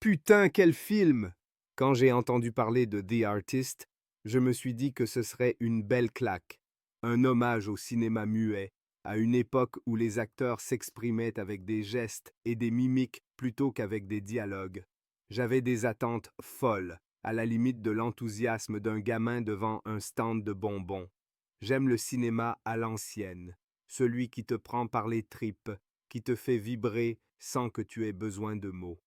Putain, quel film! Quand j'ai entendu parler de The Artist, je me suis dit que ce serait une belle claque, un hommage au cinéma muet, à une époque où les acteurs s'exprimaient avec des gestes et des mimiques plutôt qu'avec des dialogues. J'avais des attentes folles, à la limite de l'enthousiasme d'un gamin devant un stand de bonbons. J'aime le cinéma à l'ancienne, celui qui te prend par les tripes, qui te fait vibrer sans que tu aies besoin de mots.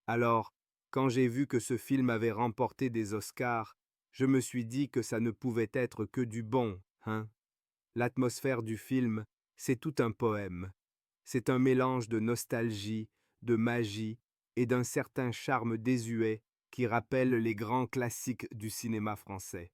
Alors, quand j'ai vu que ce film avait remporté des Oscars, je me suis dit que ça ne pouvait être que du bon, hein? L'atmosphère du film, c'est tout un poème. C'est un mélange de nostalgie, de magie et d'un certain charme désuet qui rappelle les grands classiques du cinéma français.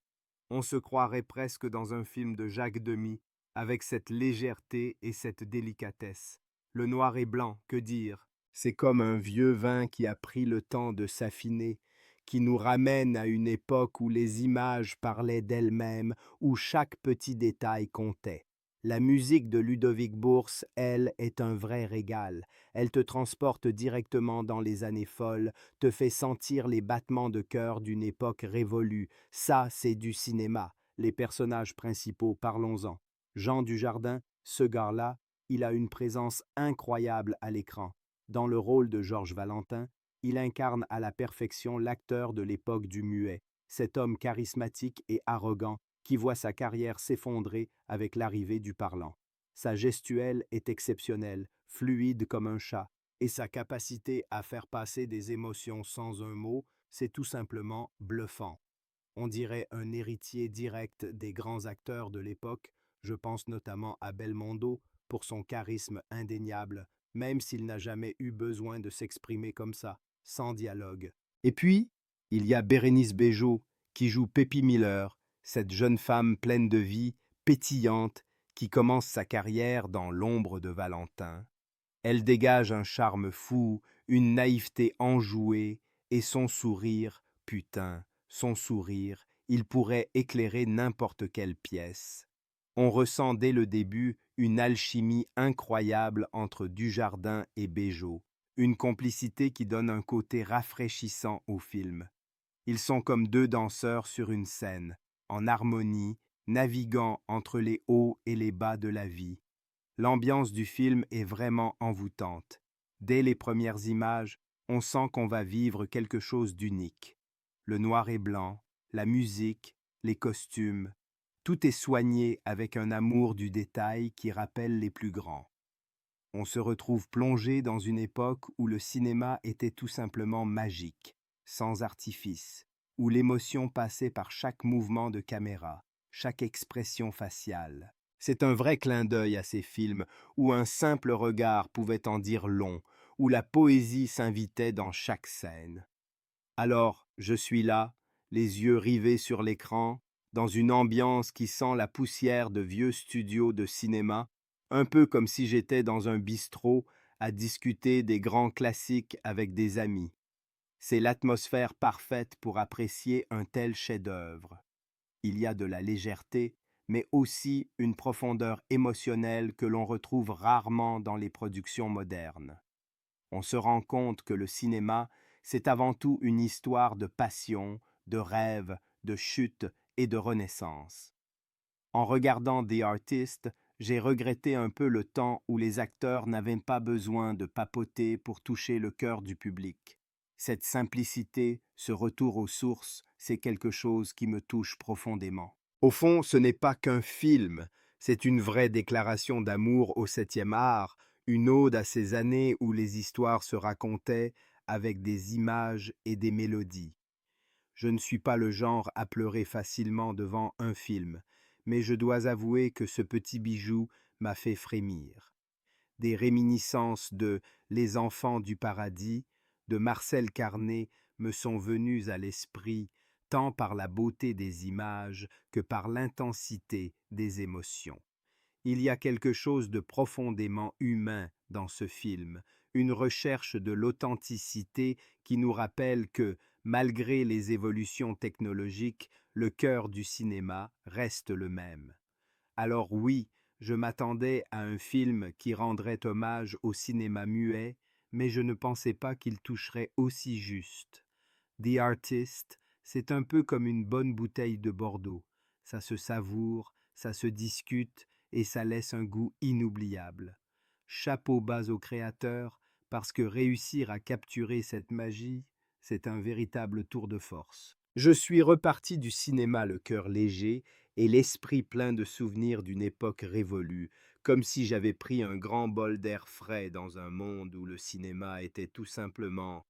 On se croirait presque dans un film de Jacques Demy, avec cette légèreté et cette délicatesse. Le noir et blanc, que dire? C'est comme un vieux vin qui a pris le temps de s'affiner, qui nous ramène à une époque où les images parlaient d'elles-mêmes, où chaque petit détail comptait. La musique de Ludovic Bourse, elle, est un vrai régal. Elle te transporte directement dans les années folles, te fait sentir les battements de cœur d'une époque révolue. Ça, c'est du cinéma. Les personnages principaux, parlons-en. Jean Dujardin, ce gars-là, il a une présence incroyable à l'écran. Dans le rôle de Georges Valentin, il incarne à la perfection l'acteur de l'époque du muet, cet homme charismatique et arrogant qui voit sa carrière s'effondrer avec l'arrivée du parlant. Sa gestuelle est exceptionnelle, fluide comme un chat, et sa capacité à faire passer des émotions sans un mot, c'est tout simplement bluffant. On dirait un héritier direct des grands acteurs de l'époque, je pense notamment à Belmondo pour son charisme indéniable, même s'il n'a jamais eu besoin de s'exprimer comme ça, sans dialogue. Et puis, il y a Bérénice Bejo, qui joue Pépi Miller, cette jeune femme pleine de vie, pétillante, qui commence sa carrière dans l'ombre de Valentin. Elle dégage un charme fou, une naïveté enjouée, et son sourire, putain, son sourire, il pourrait éclairer n'importe quelle pièce. On ressent dès le début une alchimie incroyable entre Dujardin et Bejo, une complicité qui donne un côté rafraîchissant au film. Ils sont comme deux danseurs sur une scène, en harmonie, naviguant entre les hauts et les bas de la vie. L'ambiance du film est vraiment envoûtante. Dès les premières images, on sent qu'on va vivre quelque chose d'unique. Le noir et blanc, la musique, les costumes, tout est soigné avec un amour du détail qui rappelle les plus grands. On se retrouve plongé dans une époque où le cinéma était tout simplement magique, sans artifice, où l'émotion passait par chaque mouvement de caméra, chaque expression faciale. C'est un vrai clin d'œil à ces films où un simple regard pouvait en dire long, où la poésie s'invitait dans chaque scène. Alors, je suis là, les yeux rivés sur l'écran, dans une ambiance qui sent la poussière de vieux studios de cinéma, un peu comme si j'étais dans un bistrot à discuter des grands classiques avec des amis. C'est l'atmosphère parfaite pour apprécier un tel chef-d'œuvre. Il y a de la légèreté, mais aussi une profondeur émotionnelle que l'on retrouve rarement dans les productions modernes. On se rend compte que le cinéma, c'est avant tout une histoire de passion, de rêve, de chute et de renaissance. En regardant The Artist, j'ai regretté un peu le temps où les acteurs n'avaient pas besoin de papoter pour toucher le cœur du public. Cette simplicité, ce retour aux sources, c'est quelque chose qui me touche profondément. Au fond, ce n'est pas qu'un film, c'est une vraie déclaration d'amour au septième art, une ode à ces années où les histoires se racontaient avec des images et des mélodies. Je ne suis pas le genre à pleurer facilement devant un film, mais je dois avouer que ce petit bijou m'a fait frémir. Des réminiscences de Les enfants du paradis, de Marcel Carné, me sont venues à l'esprit, tant par la beauté des images que par l'intensité des émotions. Il y a quelque chose de profondément humain dans ce film, une recherche de l'authenticité qui nous rappelle que, malgré les évolutions technologiques, le cœur du cinéma reste le même. Alors oui, je m'attendais à un film qui rendrait hommage au cinéma muet, mais je ne pensais pas qu'il toucherait aussi juste. The Artist, c'est un peu comme une bonne bouteille de Bordeaux. Ça se savoure, ça se discute et ça laisse un goût inoubliable. Chapeau bas au créateur, parce que réussir à capturer cette magie, c'est un véritable tour de force. Je suis reparti du cinéma le cœur léger et l'esprit plein de souvenirs d'une époque révolue, comme si j'avais pris un grand bol d'air frais dans un monde où le cinéma était tout simplement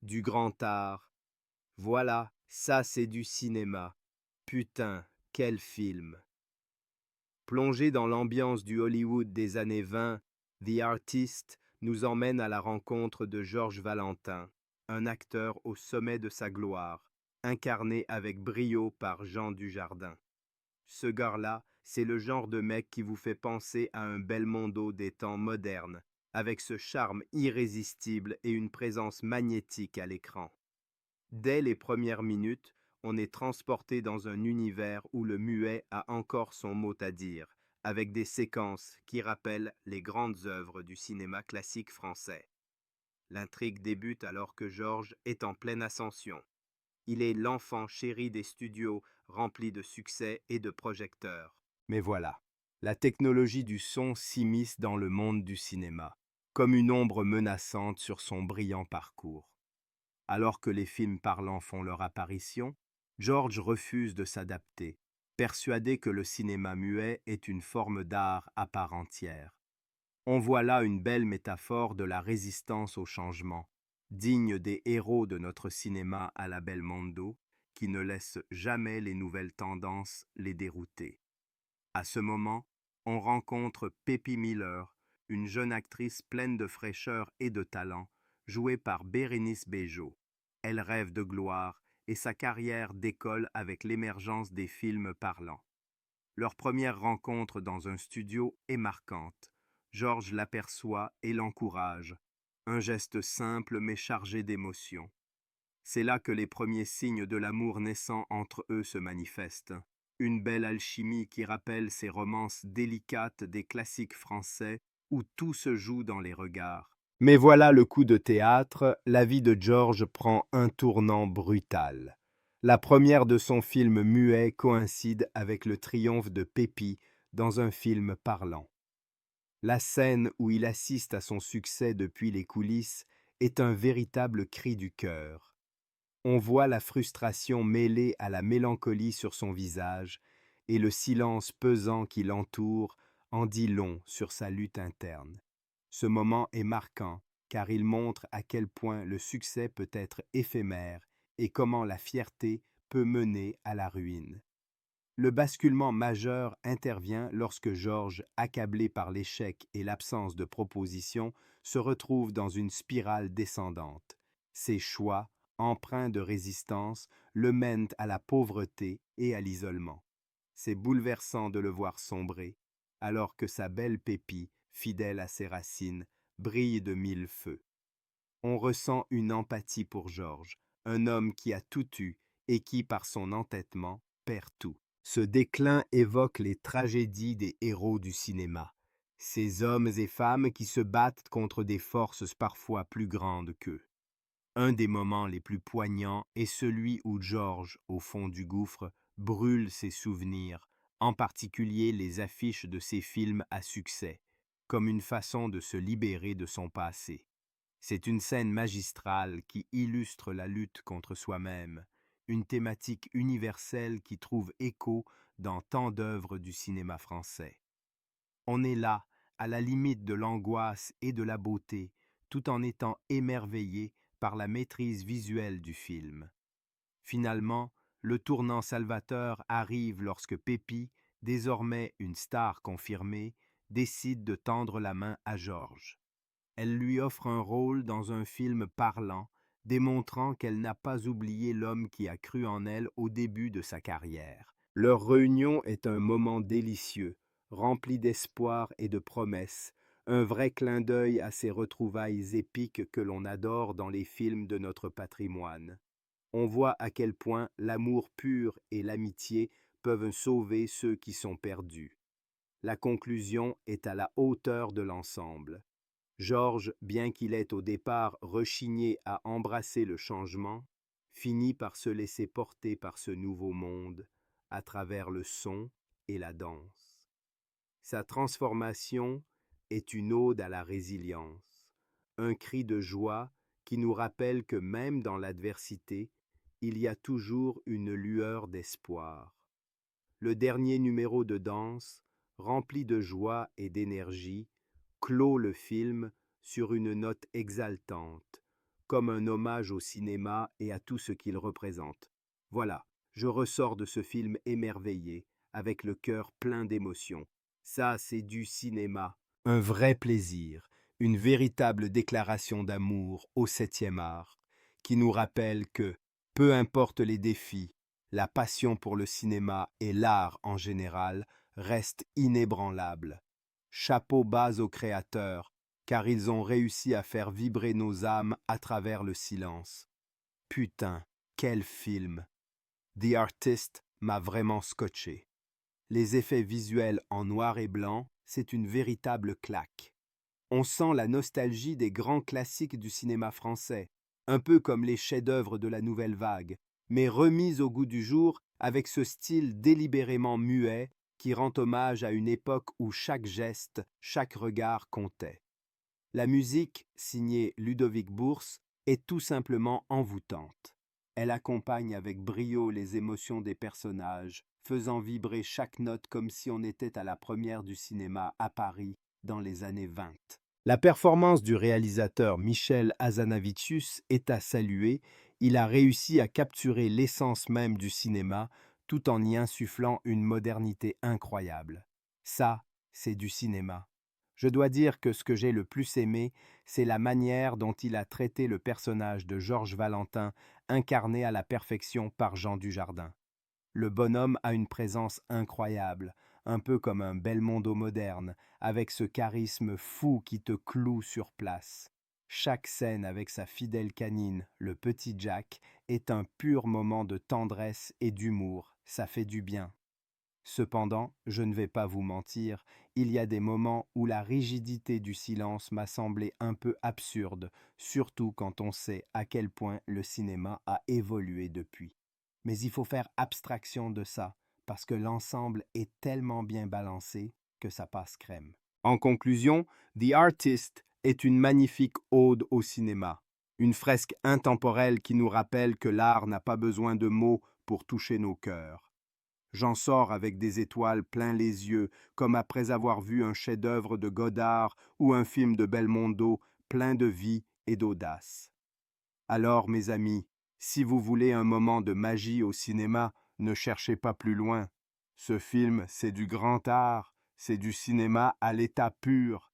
du grand art. Voilà, ça c'est du cinéma. Putain, quel film. Plongé dans l'ambiance du Hollywood des années 20, The Artist nous emmène à la rencontre de Georges Valentin, un acteur au sommet de sa gloire, incarné avec brio par Jean Dujardin. Ce gars-là, c'est le genre de mec qui vous fait penser à un Belmondo des temps modernes, avec ce charme irrésistible et une présence magnétique à l'écran. Dès les premières minutes, on est transporté dans un univers où le muet a encore son mot à dire, avec des séquences qui rappellent les grandes œuvres du cinéma classique français. L'intrigue débute alors que Georges est en pleine ascension. Il est l'enfant chéri des studios remplis de succès et de projecteurs. Mais voilà, la technologie du son s'immisce dans le monde du cinéma, comme une ombre menaçante sur son brillant parcours. Alors que les films parlants font leur apparition, George refuse de s'adapter, persuadé que le cinéma muet est une forme d'art à part entière. On voit là une belle métaphore de la résistance au changement, digne des héros de notre cinéma à la Belmondo, qui ne laissent jamais les nouvelles tendances les dérouter. À ce moment, on rencontre Peppy Miller, une jeune actrice pleine de fraîcheur et de talent, jouée par Bérénice Bejo. Elle rêve de gloire et sa carrière décolle avec l'émergence des films parlants. Leur première rencontre dans un studio est marquante. Georges l'aperçoit et l'encourage. Un geste simple mais chargé d'émotion. C'est là que les premiers signes de l'amour naissant entre eux se manifestent. Une belle alchimie qui rappelle ces romances délicates des classiques français où tout se joue dans les regards. Mais voilà le coup de théâtre, la vie de George prend un tournant brutal. La première de son film muet coïncide avec le triomphe de Pépi dans un film parlant. La scène où il assiste à son succès depuis les coulisses est un véritable cri du cœur. On voit la frustration mêlée à la mélancolie sur son visage, et le silence pesant qui l'entoure en dit long sur sa lutte interne. Ce moment est marquant, car il montre à quel point le succès peut être éphémère et comment la fierté peut mener à la ruine. Le basculement majeur intervient lorsque Georges, accablé par l'échec et l'absence de proposition, se retrouve dans une spirale descendante. Ses choix, empreints de résistance, le mènent à la pauvreté et à l'isolement. C'est bouleversant de le voir sombrer, alors que sa belle Pépi, fidèle à ses racines, brille de mille feux. On ressent une empathie pour Georges, un homme qui a tout eu et qui, par son entêtement, perd tout. Ce déclin évoque les tragédies des héros du cinéma, ces hommes et femmes qui se battent contre des forces parfois plus grandes qu'eux. Un des moments les plus poignants est celui où George, au fond du gouffre, brûle ses souvenirs, en particulier les affiches de ses films à succès, comme une façon de se libérer de son passé. C'est une scène magistrale qui illustre la lutte contre soi-même, une thématique universelle qui trouve écho dans tant d'œuvres du cinéma français. On est là, à la limite de l'angoisse et de la beauté, tout en étant émerveillé par la maîtrise visuelle du film. Finalement, le tournant salvateur arrive lorsque Pépi, désormais une star confirmée, décide de tendre la main à Georges. Elle lui offre un rôle dans un film parlant, démontrant qu'elle n'a pas oublié l'homme qui a cru en elle au début de sa carrière. Leur réunion est un moment délicieux, rempli d'espoir et de promesses, un vrai clin d'œil à ces retrouvailles épiques que l'on adore dans les films de notre patrimoine. On voit à quel point l'amour pur et l'amitié peuvent sauver ceux qui sont perdus. La conclusion est à la hauteur de l'ensemble. Georges, bien qu'il ait au départ rechigné à embrasser le changement, finit par se laisser porter par ce nouveau monde à travers le son et la danse. Sa transformation est une ode à la résilience, un cri de joie qui nous rappelle que même dans l'adversité, il y a toujours une lueur d'espoir. Le dernier numéro de danse, rempli de joie et d'énergie, clôt le film sur une note exaltante, comme un hommage au cinéma et à tout ce qu'il représente. Voilà, je ressors de ce film émerveillé, avec le cœur plein d'émotions. Ça, c'est du cinéma. Un vrai plaisir, une véritable déclaration d'amour au septième art, qui nous rappelle que, peu importe les défis, la passion pour le cinéma et l'art en général reste inébranlable. Chapeau bas aux créateurs, car ils ont réussi à faire vibrer nos âmes à travers le silence. Putain, quel film! The Artist m'a vraiment scotché. Les effets visuels en noir et blanc, c'est une véritable claque. On sent la nostalgie des grands classiques du cinéma français, un peu comme les chefs-d'œuvre de la nouvelle vague, mais remis au goût du jour avec ce style délibérément muet qui rend hommage à une époque où chaque geste, chaque regard comptait. La musique, signée Ludovic Bourse, est tout simplement envoûtante. Elle accompagne avec brio les émotions des personnages, faisant vibrer chaque note comme si on était à la première du cinéma à Paris dans les années 20. La performance du réalisateur Michel Hazanavicius est à saluer. Il a réussi à capturer l'essence même du cinéma tout en y insufflant une modernité incroyable. Ça, c'est du cinéma. Je dois dire que ce que j'ai le plus aimé, c'est la manière dont il a traité le personnage de Georges Valentin, incarné à la perfection par Jean Dujardin. Le bonhomme a une présence incroyable, un peu comme un Belmondo moderne, avec ce charisme fou qui te cloue sur place. Chaque scène avec sa fidèle canine, le petit Jack, est un pur moment de tendresse et d'humour, ça fait du bien. Cependant, je ne vais pas vous mentir, il y a des moments où la rigidité du silence m'a semblé un peu absurde, surtout quand on sait à quel point le cinéma a évolué depuis. Mais il faut faire abstraction de ça, parce que l'ensemble est tellement bien balancé que ça passe crème. En conclusion, The Artist est une magnifique ode au cinéma, une fresque intemporelle qui nous rappelle que l'art n'a pas besoin de mots pour toucher nos cœurs. J'en sors avec des étoiles plein les yeux, comme après avoir vu un chef-d'œuvre de Godard ou un film de Belmondo plein de vie et d'audace. Alors, mes amis, si vous voulez un moment de magie au cinéma, ne cherchez pas plus loin. Ce film, c'est du grand art, c'est du cinéma à l'état pur.